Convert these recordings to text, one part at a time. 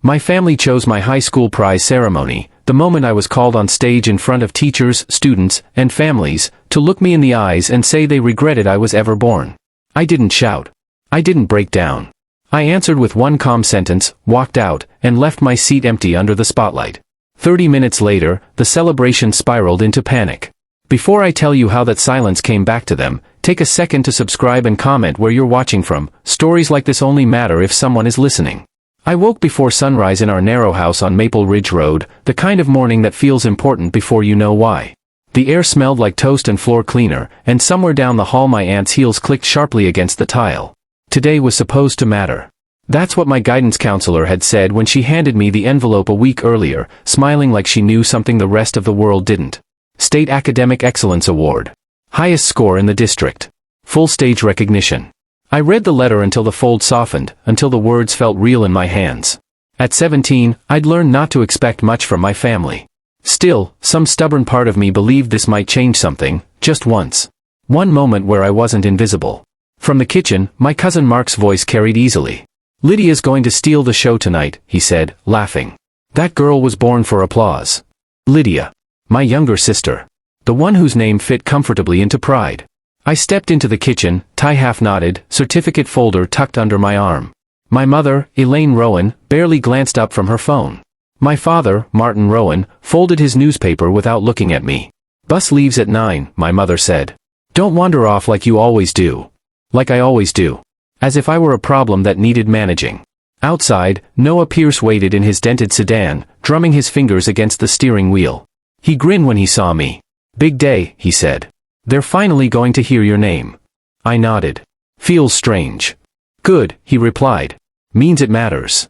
My family chose my high school prize ceremony, the moment I was called on stage in front of teachers, students, and families, to look me in the eyes and say they regretted I was ever born. I didn't shout. I didn't break down. I answered with one calm sentence, walked out, and left my seat empty under the spotlight. 30 minutes later, the celebration spiraled into panic. Before I tell you how that silence came back to them, take a second to subscribe and comment where you're watching from. Stories like this only matter if someone is listening. I woke before sunrise in our narrow house on Maple Ridge Road, the kind of morning that feels important before you know why. The air smelled like toast and floor cleaner, and somewhere down the hall my aunt's heels clicked sharply against the tile. Today was supposed to matter. That's what my guidance counselor had said when she handed me the envelope a week earlier, smiling like she knew something the rest of the world didn't. State Academic Excellence Award. Highest score in the district. Full stage recognition. I read the letter until the fold softened, until the words felt real in my hands. At 17, I'd learned not to expect much from my family. Still, some stubborn part of me believed this might change something, just once. One moment where I wasn't invisible. From the kitchen, my cousin Mark's voice carried easily. "Lydia's going to steal the show tonight," he said, laughing. That girl was born for applause. Lydia. My younger sister. The one whose name fit comfortably into pride. I stepped into the kitchen, tie half knotted, certificate folder tucked under my arm. My mother, Elaine Rowan, barely glanced up from her phone. My father, Martin Rowan, folded his newspaper without looking at me. "Bus leaves at 9, my mother said. "Don't wander off like you always do." Like I always do. As if I were a problem that needed managing. Outside, Noah Pierce waited in his dented sedan, drumming his fingers against the steering wheel. He grinned when he saw me. "Big day," he said. "They're finally going to hear your name." I nodded. "Feels strange." "Good," he replied. "Means it matters."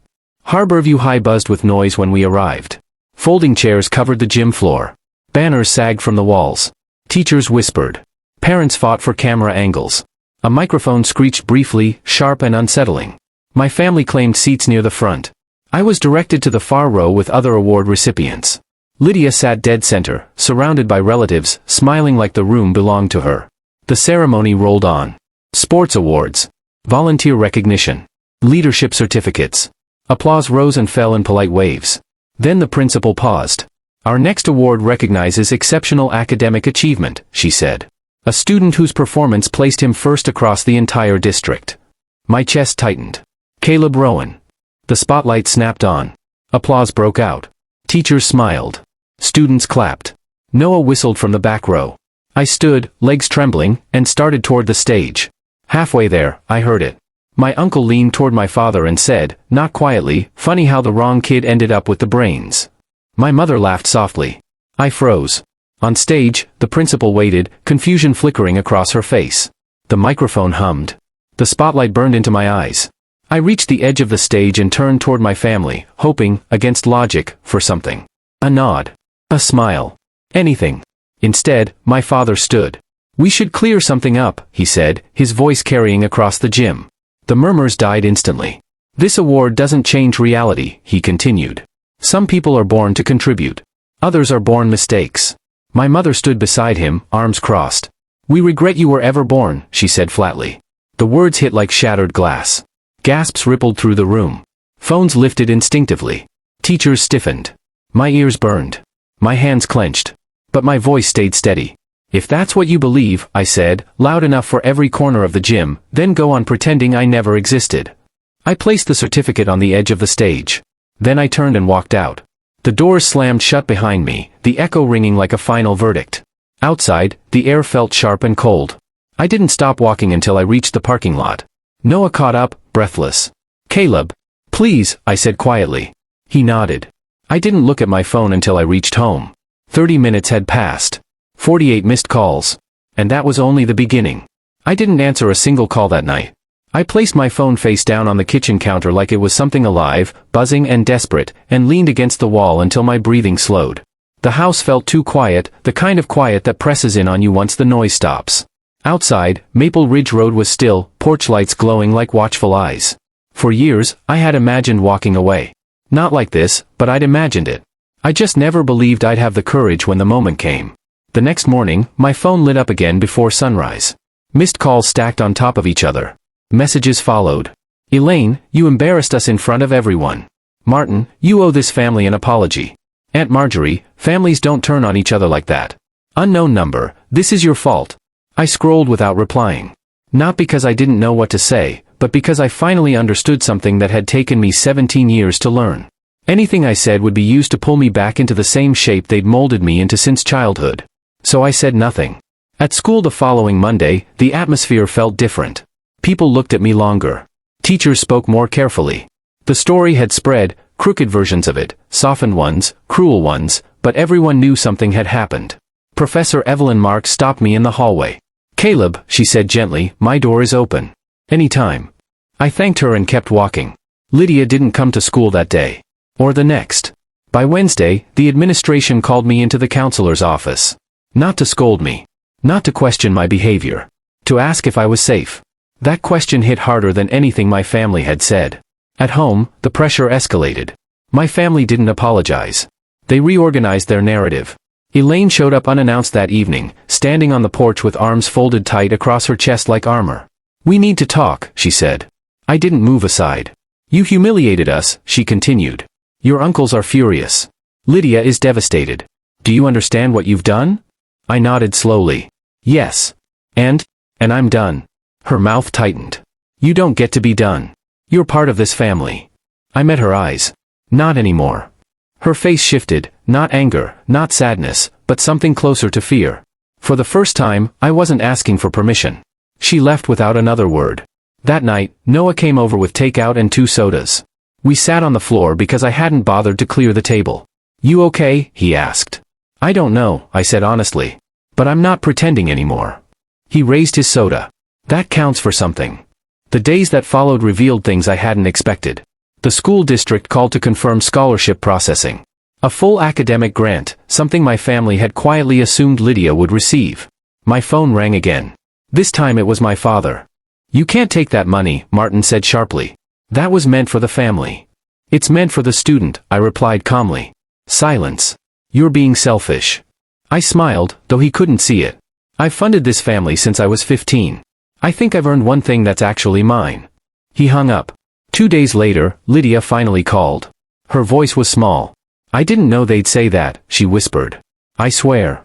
Harborview High buzzed with noise when we arrived. Folding chairs covered the gym floor. Banners sagged from the walls. Teachers whispered. Parents fought for camera angles. A microphone screeched briefly, sharp and unsettling. My family claimed seats near the front. I was directed to the far row with other award recipients. Lydia sat dead center, surrounded by relatives, smiling like the room belonged to her. The ceremony rolled on. Sports awards. Volunteer recognition. Leadership certificates. Applause rose and fell in polite waves. Then the principal paused. "Our next award recognizes exceptional academic achievement," she said. "A student whose performance placed him first across the entire district." My chest tightened. Caleb Rowan. The spotlight snapped on. Applause broke out. Teachers smiled. Students clapped. Noah whistled from the back row. I stood, legs trembling, and started toward the stage. Halfway there, I heard it. My uncle leaned toward my father and said, not quietly, "Funny how the wrong kid ended up with the brains." My mother laughed softly. I froze. On stage, the principal waited, confusion flickering across her face. The microphone hummed. The spotlight burned into my eyes. I reached the edge of the stage and turned toward my family, hoping, against logic, for something. A nod. A smile. Anything. Instead, my father stood. "We should clear something up," he said, his voice carrying across the gym. The murmurs died instantly. "This award doesn't change reality," he continued. "Some people are born to contribute. Others are born mistakes." My mother stood beside him, arms crossed. "We regret you were ever born," she said flatly. The words hit like shattered glass. Gasps rippled through the room. Phones lifted instinctively. Teachers stiffened. My ears burned. My hands clenched. But my voice stayed steady. "If that's what you believe," I said, loud enough for every corner of the gym, "then go on pretending I never existed." I placed the certificate on the edge of the stage. Then I turned and walked out. The doors slammed shut behind me, the echo ringing like a final verdict. Outside, the air felt sharp and cold. I didn't stop walking until I reached the parking lot. Noah caught up, breathless. "Caleb. Please," I said quietly. He nodded. I didn't look at my phone until I reached home. 30 minutes had passed. 48 missed calls. And that was only the beginning. I didn't answer a single call that night. I placed my phone face down on the kitchen counter like it was something alive, buzzing and desperate, and leaned against the wall until my breathing slowed. The house felt too quiet, the kind of quiet that presses in on you once the noise stops. Outside, Maple Ridge Road was still, porch lights glowing like watchful eyes. For years, I had imagined walking away. Not like this, but I'd imagined it. I just never believed I'd have the courage when the moment came. The next morning, my phone lit up again before sunrise. Missed calls stacked on top of each other. Messages followed. "Elaine, you embarrassed us in front of everyone. Martin, you owe this family an apology. Aunt Marjorie, families don't turn on each other like that. Unknown number, this is your fault. I scrolled without replying. Not because I didn't know what to say, but because I finally understood something that had taken me 17 years to learn. Anything I said would be used to pull me back into the same shape they'd molded me into since childhood. So I said nothing. At school the following Monday, the atmosphere felt different. People looked at me longer. Teachers spoke more carefully. The story had spread, crooked versions of it, softened ones, cruel ones, but everyone knew something had happened. Professor Evelyn Marks stopped me in the hallway. Caleb, she said gently, my door is open. Anytime. I thanked her and kept walking. Lydia didn't come to school that day. Or the next. By Wednesday, the administration called me into the counselor's office. Not to scold me. Not to question my behavior. To ask if I was safe. That question hit harder than anything my family had said. At home, the pressure escalated. My family didn't apologize. They reorganized their narrative. Elaine showed up unannounced that evening, standing on the porch with arms folded tight across her chest like armor. We need to talk, she said. I didn't move aside. You humiliated us, she continued. Your uncles are furious. Lydia is devastated. Do you understand what you've done? I nodded slowly. Yes. And I'm done. Her mouth tightened. You don't get to be done. You're part of this family. I met her eyes. Not anymore. Her face shifted, not anger, not sadness, but something closer to fear. For the first time, I wasn't asking for permission. She left without another word. That night, Noah came over with takeout and 2 sodas. We sat on the floor because I hadn't bothered to clear the table. You okay? He asked. I don't know, I said honestly. But I'm not pretending anymore. He raised his soda. That counts for something. The days that followed revealed things I hadn't expected. The school district called to confirm scholarship processing. A full academic grant, something my family had quietly assumed Lydia would receive. My phone rang again. This time it was my father. You can't take that money, Martin said sharply. That was meant for the family. It's meant for the student, I replied calmly. Silence. You're being selfish. I smiled, though he couldn't see it. I've funded this family since I was 15. I think I've earned one thing that's actually mine. He hung up. 2 days later, Lydia finally called. Her voice was small. I didn't know they'd say that, she whispered. I swear.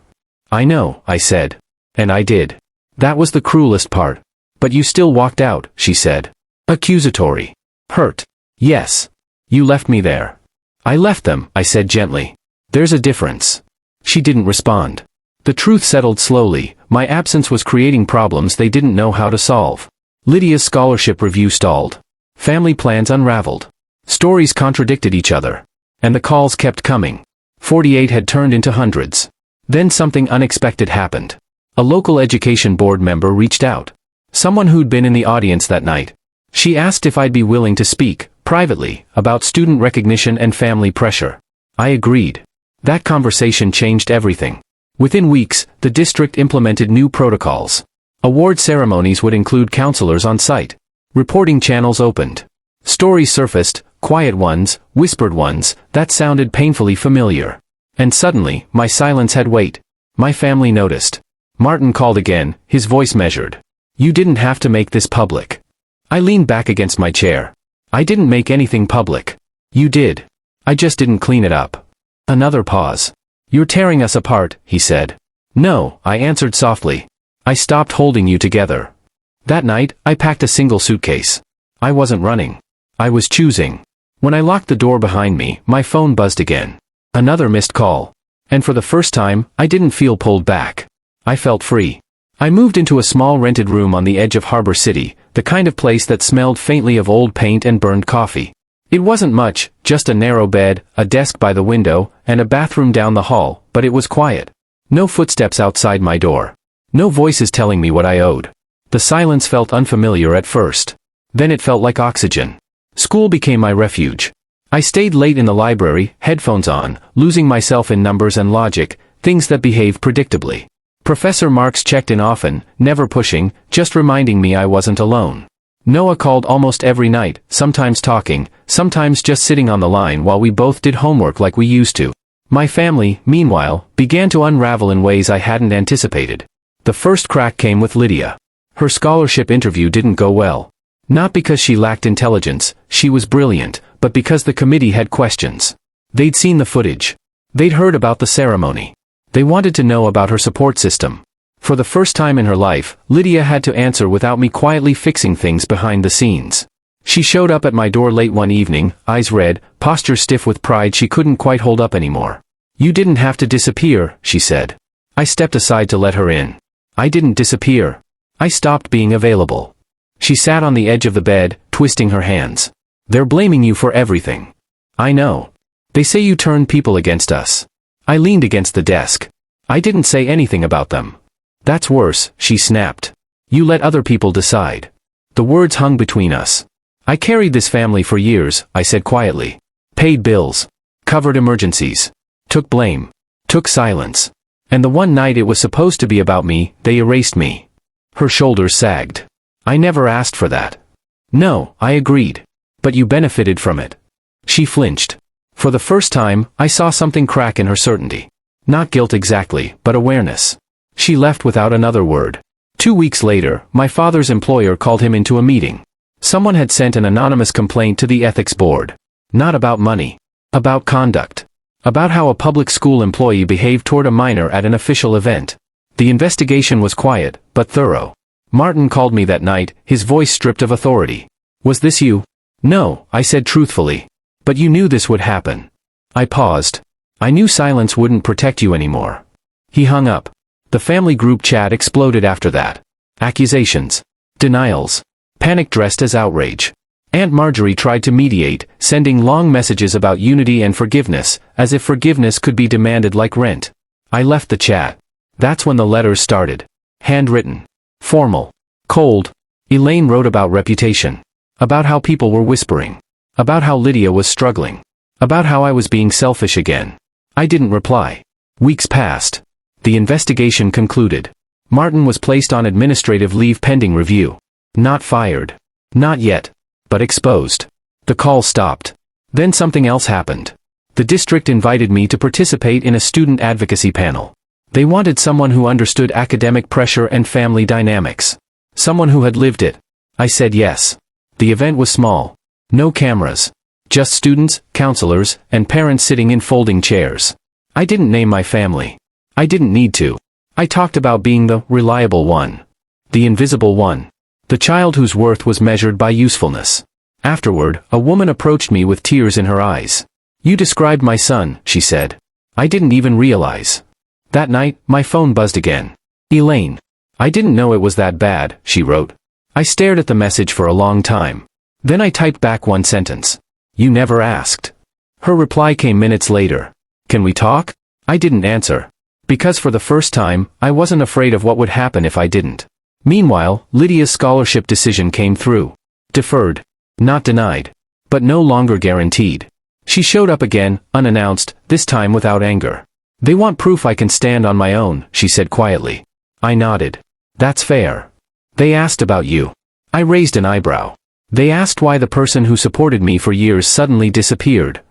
I know, I said. And I did. That was the cruelest part. But you still walked out, she said. Accusatory. Hurt. Yes. You left me there. I left them, I said gently. There's a difference. She didn't respond. The truth settled slowly. My absence was creating problems they didn't know how to solve. Lydia's scholarship review stalled. Family plans unraveled. Stories contradicted each other. And the calls kept coming. 48 had turned into hundreds. Then something unexpected happened. A local education board member reached out. Someone who'd been in the audience that night. She asked if I'd be willing to speak, privately, about student recognition and family pressure. I agreed. That conversation changed everything. Within weeks, the district implemented new protocols. Award ceremonies would include counselors on site. Reporting channels opened. Stories surfaced, quiet ones, whispered ones, that sounded painfully familiar. And suddenly, my silence had weight. My family noticed. Martin called again, his voice measured. You didn't have to make this public. I leaned back against my chair. I didn't make anything public. You did. I just didn't clean it up. Another pause. You're tearing us apart, he said. No, I answered softly. I stopped holding you together. That night, I packed a single suitcase. I wasn't running. I was choosing. When I locked the door behind me, my phone buzzed again. Another missed call. And for the first time, I didn't feel pulled back. I felt free. I moved into a small rented room on the edge of Harbor City, the kind of place that smelled faintly of old paint and burned coffee. It wasn't much, just a narrow bed, a desk by the window, and a bathroom down the hall, but it was quiet. No footsteps outside my door. No voices telling me what I owed. The silence felt unfamiliar at first. Then it felt like oxygen. School became my refuge. I stayed late in the library, headphones on, losing myself in numbers and logic, things that behaved predictably. Professor Marks checked in often, never pushing, just reminding me I wasn't alone. Noah called almost every night, sometimes talking, sometimes just sitting on the line while we both did homework like we used to. My family, meanwhile, began to unravel in ways I hadn't anticipated. The first crack came with Lydia. Her scholarship interview didn't go well. Not because she lacked intelligence, she was brilliant, but because the committee had questions. They'd seen the footage. They'd heard about the ceremony. They wanted to know about her support system. For the first time in her life, Lydia had to answer without me quietly fixing things behind the scenes. She showed up at my door late one evening, eyes red, posture stiff with pride she couldn't quite hold up anymore. "You didn't have to disappear," she said. I stepped aside to let her in. "I didn't disappear. I stopped being available." She sat on the edge of the bed, twisting her hands. "They're blaming you for everything." "I know. They say you turned people against us." I leaned against the desk. "I didn't say anything about them." "That's worse," she snapped. "You let other people decide." The words hung between us. "I carried this family for years," I said quietly. "Paid bills. Covered emergencies. Took blame. Took silence. And the one night it was supposed to be about me, they erased me." Her shoulders sagged. "I never asked for that." "No," I agreed. "But you benefited from it." She flinched. For the first time, I saw something crack in her certainty. Not guilt exactly, but awareness. She left without another word. 2 weeks later, my father's employer called him into a meeting. Someone had sent an anonymous complaint to the ethics board. Not about money. About conduct. About how a public school employee behaved toward a minor at an official event. The investigation was quiet, but thorough. Martin called me that night, his voice stripped of authority. "Was this you?" "No," I said truthfully. "But you knew this would happen." I paused. "I knew silence wouldn't protect you anymore." He hung up. The family group chat exploded after that. Accusations. Denials. Panic dressed as outrage. Aunt Marjorie tried to mediate, sending long messages about unity and forgiveness, as if forgiveness could be demanded like rent. I left the chat. That's when the letters started. Handwritten. Formal. Cold. Elaine wrote about reputation. About how people were whispering. About how Lydia was struggling. About how I was being selfish again. I didn't reply. Weeks passed. The investigation concluded. Martin was placed on administrative leave pending review. Not fired. Not yet. But exposed. The call stopped. Then something else happened. The district invited me to participate in a student advocacy panel. They wanted someone who understood academic pressure and family dynamics. Someone who had lived it. I said yes. The event was small. No cameras. Just students, counselors, and parents sitting in folding chairs. I didn't name my family. I didn't need to. I talked about being the reliable one. The invisible one. The child whose worth was measured by usefulness. Afterward, a woman approached me with tears in her eyes. "You described my son," she said. I didn't even realize. That night, my phone buzzed again. "Elaine. I didn't know it was that bad," she wrote. I stared at the message for a long time. Then I typed back one sentence. "You never asked." Her reply came minutes later. "Can we talk?" I didn't answer. Because for the first time, I wasn't afraid of what would happen if I didn't. Meanwhile, Lydia's scholarship decision came through. Deferred. Not denied. But no longer guaranteed. She showed up again, unannounced, this time without anger. "They want proof I can stand on my own," she said quietly. I nodded. "That's fair." "They asked about you." I raised an eyebrow. "They asked why the person who supported me for years suddenly disappeared."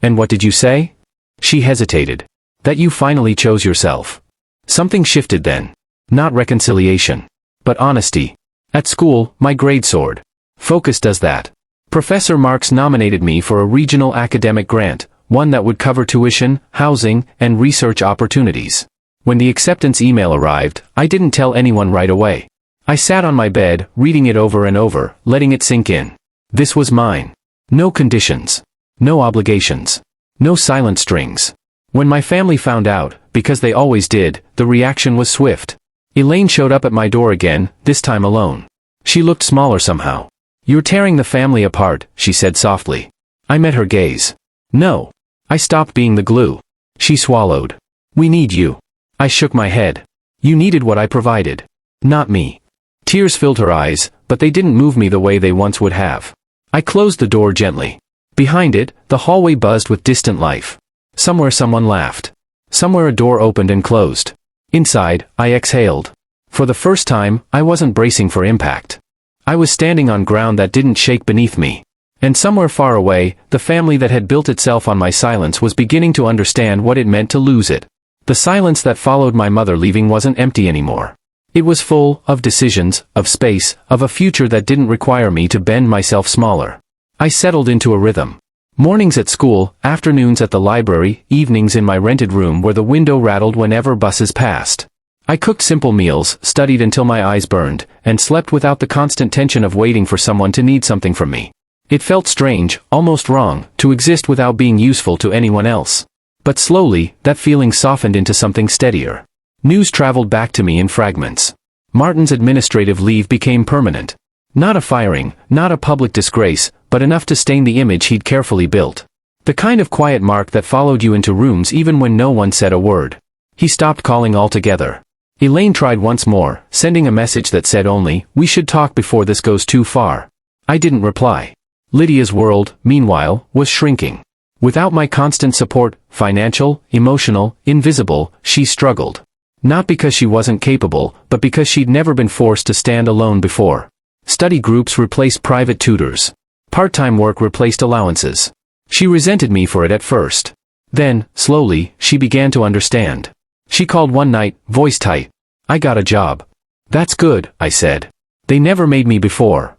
"And what did you say?" She hesitated. "That you finally chose yourself." Something shifted then. Not reconciliation. But honesty. At school, my grade soared. Focus does that. Professor Marks nominated me for a regional academic grant, one that would cover tuition, housing, and research opportunities. When the acceptance email arrived, I didn't tell anyone right away. I sat on my bed, reading it over and over, letting it sink in. This was mine. No conditions. No obligations. No silent strings. When my family found out, because they always did, the reaction was swift. Elaine showed up at my door again, this time alone. She looked smaller somehow. "You're tearing the family apart," she said softly. I met her gaze. "No. I stopped being the glue." She swallowed. "We need you." I shook my head. "You needed what I provided. Not me." Tears filled her eyes, but they didn't move me the way they once would have. I closed the door gently. Behind it, the hallway buzzed with distant life. Somewhere someone laughed. Somewhere a door opened and closed. Inside, I exhaled. For the first time, I wasn't bracing for impact. I was standing on ground that didn't shake beneath me. And somewhere far away, the family that had built itself on my silence was beginning to understand what it meant to lose it. The silence that followed my mother leaving wasn't empty anymore. It was full of decisions, of space, of a future that didn't require me to bend myself smaller. I settled into a rhythm. Mornings at school, afternoons at the library, evenings in my rented room where the window rattled whenever buses passed. I cooked simple meals, studied until my eyes burned, and slept without the constant tension of waiting for someone to need something from me. It felt strange, almost wrong, to exist without being useful to anyone else. But slowly, that feeling softened into something steadier. News traveled back to me in fragments. Martin's administrative leave became permanent. Not a firing, not a public disgrace, but enough to stain the image he'd carefully built. The kind of quiet mark that followed you into rooms even when no one said a word. He stopped calling altogether. Elaine tried once more, sending a message that said only, "We should talk before this goes too far." I didn't reply. Lydia's world, meanwhile, was shrinking. Without my constant support, financial, emotional, invisible, she struggled. Not because she wasn't capable, but because she'd never been forced to stand alone before. Study groups replaced private tutors. Part-time work replaced allowances. She resented me for it at first. Then, slowly, she began to understand. She called one night, voice tight. "I got a job." "That's good," I said. "They never made me before."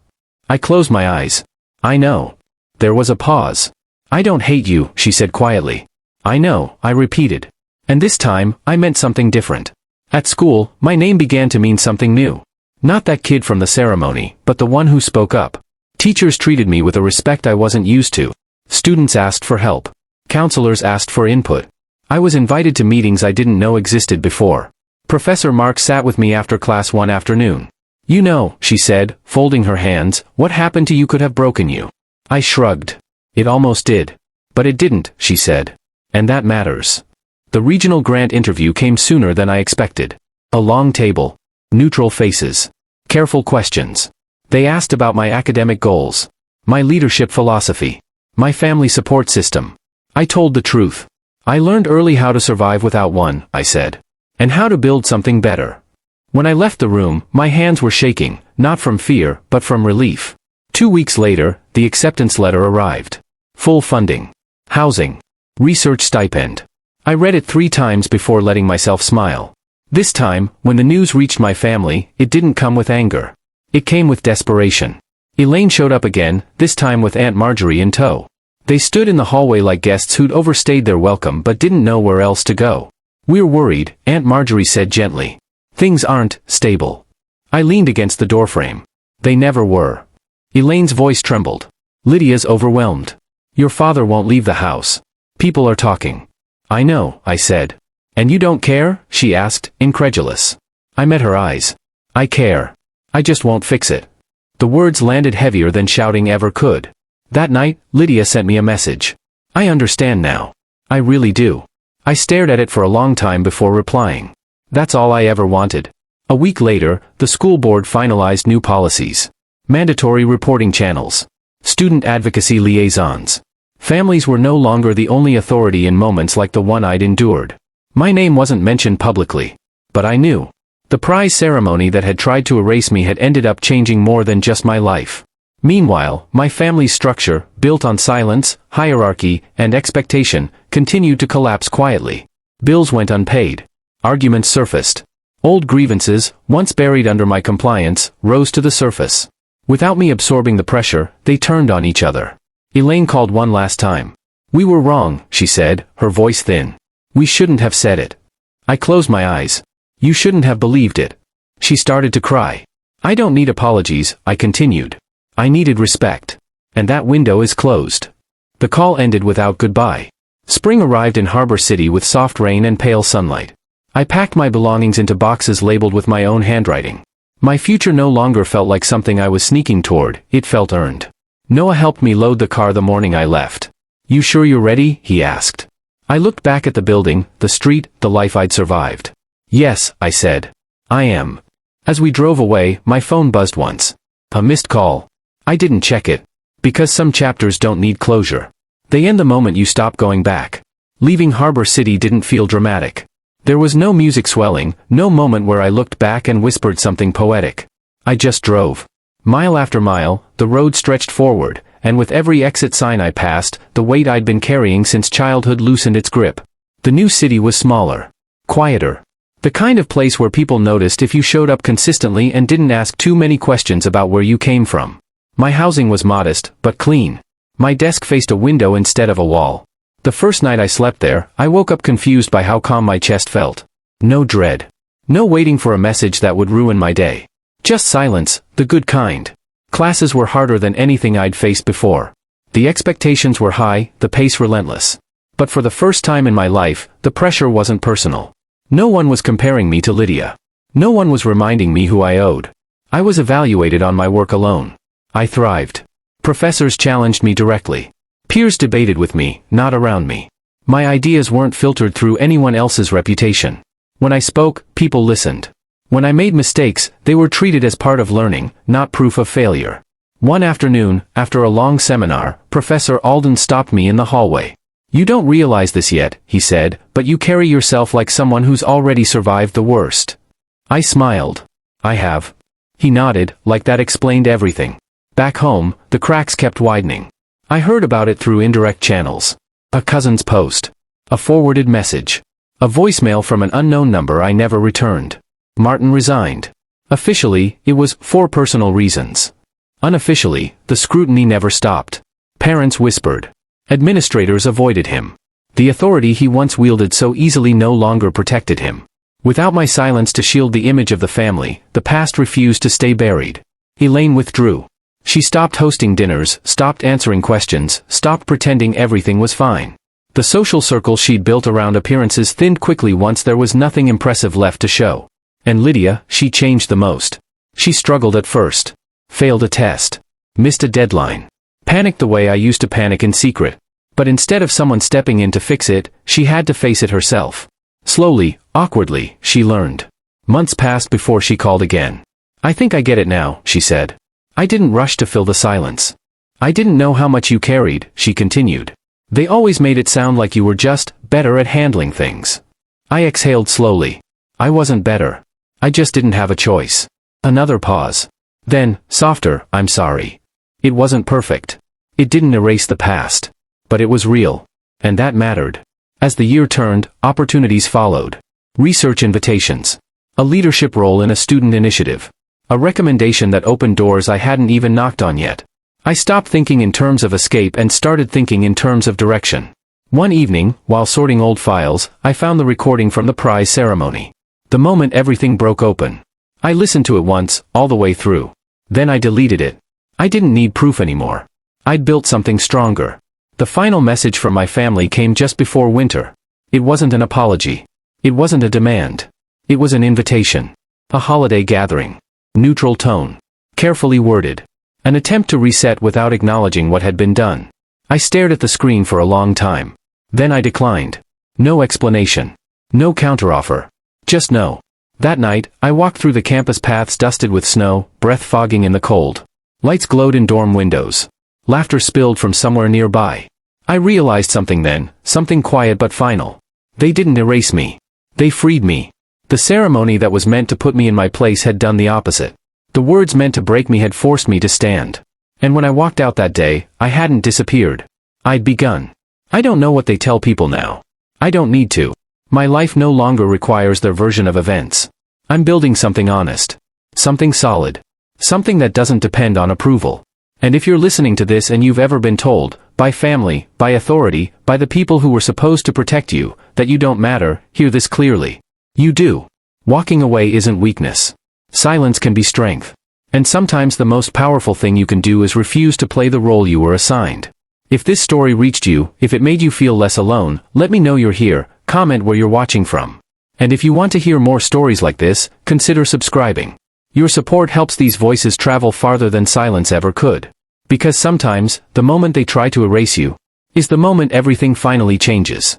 I closed my eyes. "I know." There was a pause. "I don't hate you," she said quietly. "I know," I repeated. And this time, I meant something different. At school, my name began to mean something new. Not that kid from the ceremony, but the one who spoke up. Teachers treated me with a respect I wasn't used to. Students asked for help. Counselors asked for input. I was invited to meetings I didn't know existed before. Professor Mark sat with me after class one afternoon. "You know," she said, folding her hands, "what happened to you could have broken you." I shrugged. "It almost did." "But it didn't," she said. "And that matters." The regional grant interview came sooner than I expected. A long table. Neutral faces. Careful questions. They asked about my academic goals. My leadership philosophy. My family support system. I told the truth. I learned early how to survive without one, I said. And how to build something better. When I left the room, my hands were shaking, not from fear, but from relief. 2 weeks later, the acceptance letter arrived. Full funding. Housing. Research stipend. I read it 3 times before letting myself smile. This time, when the news reached my family, it didn't come with anger. It came with desperation. Elaine showed up again, this time with Aunt Marjorie in tow. They stood in the hallway like guests who'd overstayed their welcome but didn't know where else to go. "We're worried," Aunt Marjorie said gently. "Things aren't stable." I leaned against the doorframe. They never were. Elaine's voice trembled. "Lydia's overwhelmed. Your father won't leave the house. People are talking." "I know," I said. "And you don't care?" she asked, incredulous. I met her eyes. "I care. I just won't fix it." The words landed heavier than shouting ever could. That night, Lydia sent me a message. "I understand now. I really do." I stared at it for a long time before replying. That's all I ever wanted. A week later, the school board finalized new policies. Mandatory reporting channels. Student advocacy liaisons. Families were no longer the only authority in moments like the one I'd endured. My name wasn't mentioned publicly. But I knew. The prize ceremony that had tried to erase me had ended up changing more than just my life. Meanwhile, my family's structure, built on silence, hierarchy, and expectation, continued to collapse quietly. Bills went unpaid. Arguments surfaced. Old grievances, once buried under my compliance, rose to the surface. Without me absorbing the pressure, they turned on each other. Elaine called one last time. "We were wrong," she said, her voice thin. "We shouldn't have said it." I closed my eyes. "You shouldn't have believed it." She started to cry. "I don't need apologies," I continued. "I needed respect. And that window is closed." The call ended without goodbye. Spring arrived in Harbor City with soft rain and pale sunlight. I packed my belongings into boxes labeled with my own handwriting. My future no longer felt like something I was sneaking toward, it felt earned. Noah helped me load the car the morning I left. "You sure you're ready?" he asked. I looked back at the building, the street, the life I'd survived. "Yes," I said. "I am." As we drove away, my phone buzzed once. A missed call. I didn't check it. Because some chapters don't need closure. They end the moment you stop going back. Leaving Harbor City didn't feel dramatic. There was no music swelling, no moment where I looked back and whispered something poetic. I just drove. Mile after mile, the road stretched forward, and with every exit sign I passed, the weight I'd been carrying since childhood loosened its grip. The new city was smaller. Quieter. The kind of place where people noticed if you showed up consistently and didn't ask too many questions about where you came from. My housing was modest, but clean. My desk faced a window instead of a wall. The first night I slept there, I woke up confused by how calm my chest felt. No dread. No waiting for a message that would ruin my day. Just silence, the good kind. Classes were harder than anything I'd faced before. The expectations were high, the pace relentless. But for the first time in my life, the pressure wasn't personal. No one was comparing me to Lydia. No one was reminding me who I owed. I was evaluated on my work alone. I thrived. Professors challenged me directly. Peers debated with me, not around me. My ideas weren't filtered through anyone else's reputation. When I spoke, people listened. When I made mistakes, they were treated as part of learning, not proof of failure. One afternoon, after a long seminar, Professor Alden stopped me in the hallway. "You don't realize this yet," he said, "but you carry yourself like someone who's already survived the worst." I smiled. "I have." He nodded, like that explained everything. Back home, the cracks kept widening. I heard about it through indirect channels. A cousin's post. A forwarded message. A voicemail from an unknown number I never returned. Martin resigned. Officially, it was for personal reasons. Unofficially, the scrutiny never stopped. Parents whispered. Administrators avoided him. The authority he once wielded so easily no longer protected him. Without my silence to shield the image of the family, the past refused to stay buried. Elaine withdrew. She stopped hosting dinners, stopped answering questions, stopped pretending everything was fine. The social circle she'd built around appearances thinned quickly once there was nothing impressive left to show. And Lydia, she changed the most. She struggled at first. Failed a test. Missed a deadline. Panicked the way I used to panic in secret. But instead of someone stepping in to fix it, she had to face it herself. Slowly, awkwardly, she learned. Months passed before she called again. "I think I get it now," she said. "I didn't rush to fill the silence. I didn't know how much you carried," she continued. "They always made it sound like you were just better at handling things." I exhaled slowly. I wasn't better. I just didn't have a choice. Another pause. Then, softer, "I'm sorry. It wasn't perfect. It didn't erase the past. But it was real. And that mattered." As the year turned, opportunities followed. Research invitations. A leadership role in a student initiative. A recommendation that opened doors I hadn't even knocked on yet. I stopped thinking in terms of escape and started thinking in terms of direction. One evening, while sorting old files, I found the recording from the prize ceremony. The moment everything broke open. I listened to it once, all the way through. Then I deleted it. I didn't need proof anymore. I'd built something stronger. The final message from my family came just before winter. It wasn't an apology. It wasn't a demand. It was an invitation. A holiday gathering. Neutral tone. Carefully worded. An attempt to reset without acknowledging what had been done. I stared at the screen for a long time. Then I declined. No explanation. No counteroffer. Just no. That night, I walked through the campus paths dusted with snow, breath fogging in the cold. Lights glowed in dorm windows. Laughter spilled from somewhere nearby. I realized something then, something quiet but final. They didn't erase me. They freed me. The ceremony that was meant to put me in my place had done the opposite. The words meant to break me had forced me to stand. And when I walked out that day, I hadn't disappeared. I'd begun. I don't know what they tell people now. I don't need to. My life no longer requires their version of events. I'm building something honest. Something solid. Something that doesn't depend on approval. And if you're listening to this and you've ever been told, by family, by authority, by the people who were supposed to protect you, that you don't matter, hear this clearly. You do. Walking away isn't weakness. Silence can be strength. And sometimes the most powerful thing you can do is refuse to play the role you were assigned. If this story reached you, if it made you feel less alone, let me know you're here, comment where you're watching from. And if you want to hear more stories like this, consider subscribing. Your support helps these voices travel farther than silence ever could. Because sometimes, the moment they try to erase you, is the moment everything finally changes.